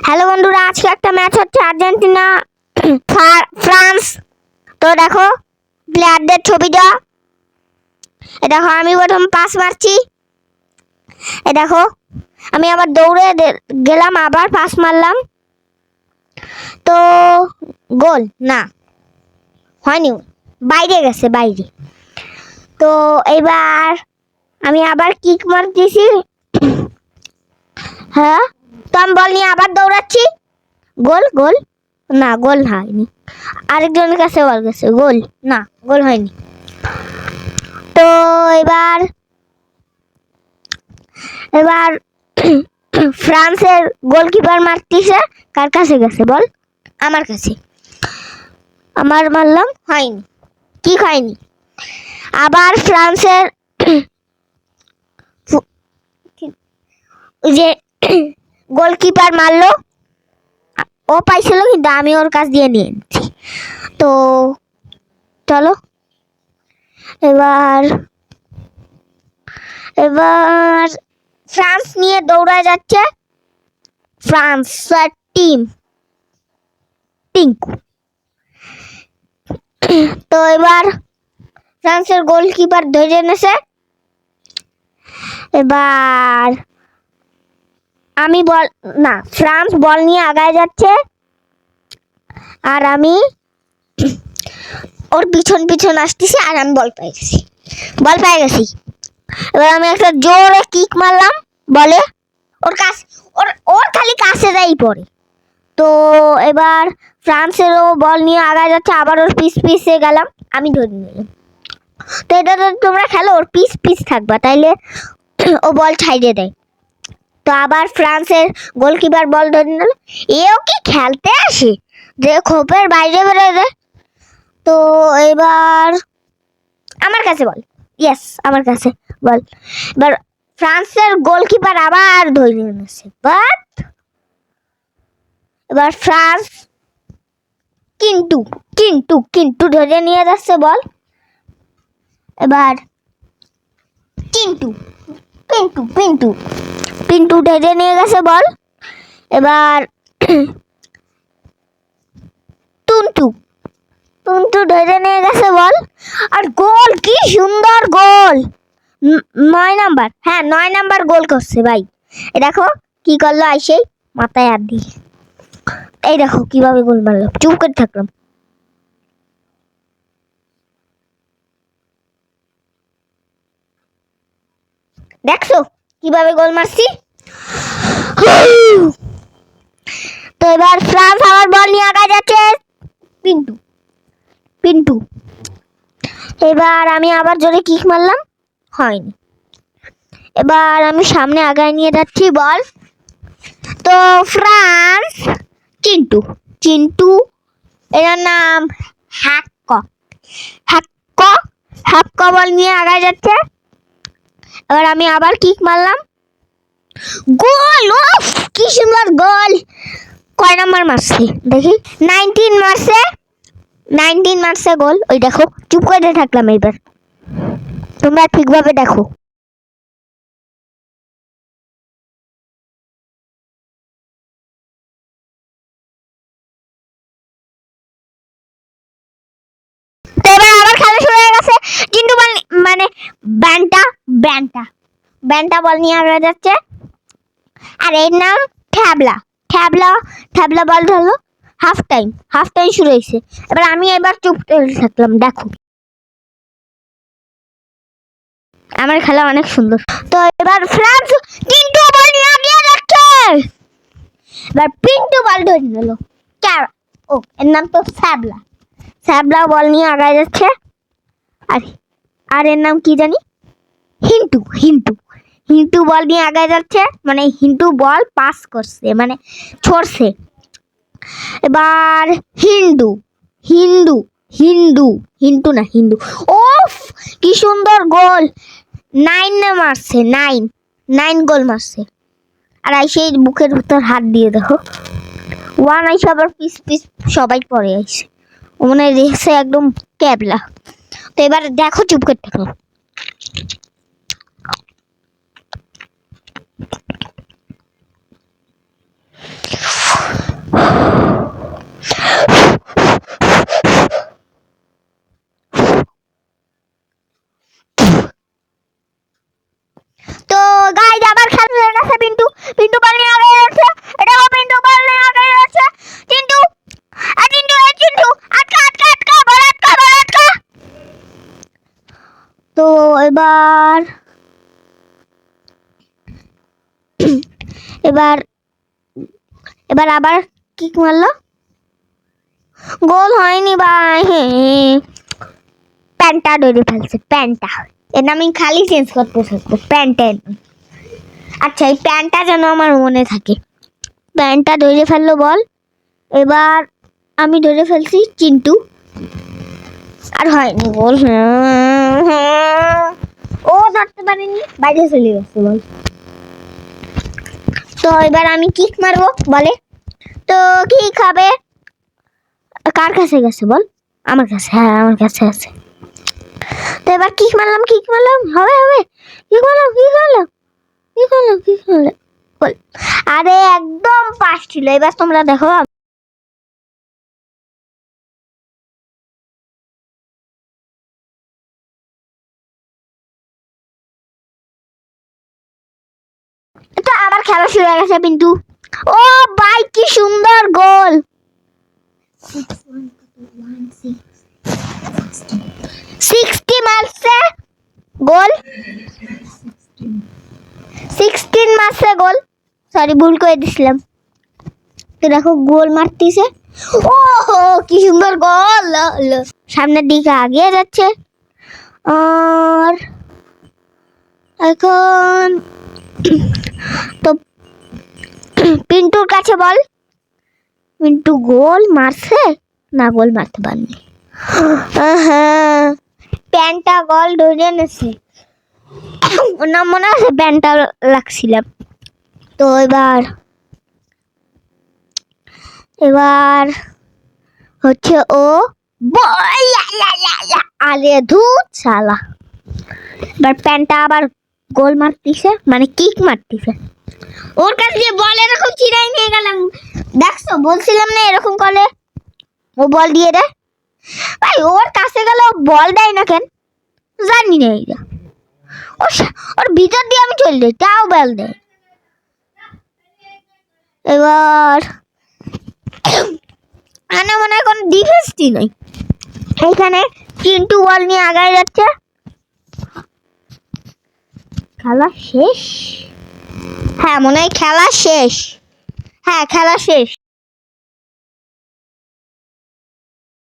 Hello বন্ধুরা, আজকে একটা ম্যাচ হচ্ছে আর্জেন্টিনা ফ্রান্স। তো দেখো প্লেয়ারদের ছবিটা। দেখো আমি প্রথম পাস মারছি, দেখো আমি আবার দৌড়ে গেলাম, আবার পাস মারলাম, তো গোল না হয়নি, বাইরে গেছে বাইরে। তো এবার আমি আবার কিক মারতেছি, হ্যাঁ, তো আমি বল নিয়ে আবার দৌড়াচ্ছি, গোল গোল না, গোল হয়নি। আরেকজনের কাছে বল গেছে, গোল না, গোল হয়নি। তো এবার এবার ফ্রান্সের গোলকিপার মারতেছে, কার কাছে গেছে বল? আমার কাছে, আমার মারলাম, হয়নি, ঠিক হয়নি। আবার ফ্রান্সের যে গোলকিপার মারলো, ও পাইছিল কিন্তু আমি ওর কাছ দিয়ে নিয়ে নিচ্ছি। তো চলো এবার এবার ফ্রান্স নিয়ে দৌড়ায় যাচ্ছে, ফ্রান্স টিম টিঙ্কু। তো এবার ফ্রান্সের গোলকিপার ধরে এনেছে। এবার আমি বল না, ফ্রান্স বল নিয়ে আগায় যাচ্ছে আর আমি ওর পিছন পিছন আসতেছি, আর আমি বল পেয়ে গেছি। এবার আমি একটা জোরে কিক মারলাম বলে, ওর খালি কাছে যাই পড়ে। তো এবার ফ্রান্সেরও বল নিয়ে আগায় যাচ্ছে, আবার ওর পিছে গেলাম, আমি ধরে নিলাম। তো এটা তো তোমরা খেলো, ওর পিস থাকবা, তাইলে ও বল ছাইড়ে দেয়। তো আবার ফ্রান্সের গোলকিপার বল ধরে নিল, এও কি খেলতে আসে যে খোপের বাইরে বেরোয় দেয়। তো এবার আমার কাছে বল, ইয়েস আমার কাছে বল। এবার ফ্রান্সের গোলকিপার আবার ধরে নিয়েছে, বাট এবার ফ্রান্স কিন্তু ধরে নিয়ে যাচ্ছে বল। এবার পিন্টু ধরে নিয়ে গেছে বল। এবার টুনটু ধরে নিয়ে গেছে বল, আর গোল, কি সুন্দর গোল, 9 নাম্বার, হ্যাঁ 9 নাম্বার গোল করছে ভাই। দেখো কি করলো, আইসেই মাথায় হাত দিয়ে, এই দেখো কিভাবে গোল মারলাম, চুপ করে থাকলাম। দেখছো কিভাবে গোল মারছি। তো এবার ফ্রান্স আবার বল নিয়ে আগায় যাচ্ছে, পিন্টু। এবার আমি আবার জোরে কিক মারলাম, হয়নি। এবার আমি সামনে আগায় নিয়ে যাচ্ছি বল। তো ফ্রান্স চিন্টু এর নাম হ্যাক্ক বল নিয়ে আগায় যাচ্ছে। এবার আমি আবার কিক মারলাম, গোল, ওফ কি সুন্দর গোল। কয় নাম্বার মারছে দেখি, 19 মারছে গোল। ওই দেখো, চুপ করে থাকলাম, এবার তোমরা ঠিকভাবে দেখো। তো এবার আবার খেলা শুরু হয়ে গেছে, কিন্তু মানে ব্যান্টা বল নিয়ে আগে যাচ্ছে, আর এর নাম ঠ্যাবলা বল ধরলো। হাফ টাইম শুরু হয়েছে। এবার আমি চুপ থাকলাম, দেখো আমার খেলা অনেক সুন্দর। তো এবার ফ্রান্স পিন্টু বল নিয়ে এগিয়ে যাচ্ছে, এবার পিন্টু বল ধরে নিল, ও এর নাম তো স্যাবলা বল নিয়ে আগায় যাচ্ছে, আর এর নাম কি জানি, হিন্টু বল নিয়ে আগায় যাচ্ছে, মানে হিন্টু বল পাস করছে, মানে ছড়ছে। এবার হিন্দু, ওফ কি সুন্দর গোল, 9 মারছে, 9 গোল মারছে। আর সেই বুকের ভিতর হাত দিয়ে দেখো, 1 আইসে আবার পিস সবাই পরে আইসে, ও মনে রেখেছে একদম ক্যাবলা। তো এবার দেখো, চুপ করে থাকো। এবার এবার এবার আবার কিক মারলো, গোল হয়নি ভাই। প্যান্টটা ধরে ফেলছে, প্যান্টটা। এর নাম আমি খালি চেঞ্জ করতে থাকবো, প্যান্টের। আচ্ছা, এই প্যান্টটা যেন আমার মনে থাকে। প্যান্টটা ধরে ফেললো বল। এবার আমি ধরে ফেলছি চিন্টু, আর হয়নি গোল। ও ধরতে পারেনি, বাইরে চলে গেছে বল। তো এবার আমি কিক মারবো বলে। তো কিক হবে কার কাছে গেছে বল? আমার কাছে। হ্যাঁ, আমার কাছে আছে। তো এবার কিক মারলাম, হবে হবে, কিক মারলাম বল। আরে একদম পাশ ছিল। এবার তোমরা দেখো, তো আবার খেলা শুরু হয়ে গেছে পিন্টু। ও ভাই, কি সুন্দর গোল! 60 মারছে গোল, 16 মারছে গোল। সরি, ভুল করে দিছিলাম। তো দেখো গোল মারতেছে। ও কি সুন্দর গোল! সামনের দিকে আগিয়ে যাচ্ছে। আর এখন তো পিন্টুর কাছে বল। পিন্টু গোল মারছে না? গোল মারতে পারেনি। প্যান্টটা গোল ধরে এনেছে, ওর নাম মনে আছে, প্যান্টটা লাগছিলাম। তো এবার হচ্ছে ও আরে ধুর শালা। এবার প্যান্টটা আবার গোল মারতিছে, মানে কিক মারতিছে। ওর কাছে যে বল এরকম চিরাই নিয়ে গেলাম, দেখছো? বলছিলাম না এরকম করলে ও বল দিয়ে দেয়। ভাই, ওর কাছে গেলে বল দেয় না কেন জানি না। এইটা ওর ভিতর দিয়ে আমি চলে যাই, তাও বল দেয়। এবার মনে হয় কোনো ডিফেন্সই নেই এইখানে। চিন্টু বল নিয়ে আগায় যাচ্ছে। খেলা শেষ? হ্যাঁ, মনে হয় খেলা শেষ। হ্যাঁ, খেলা শেষ।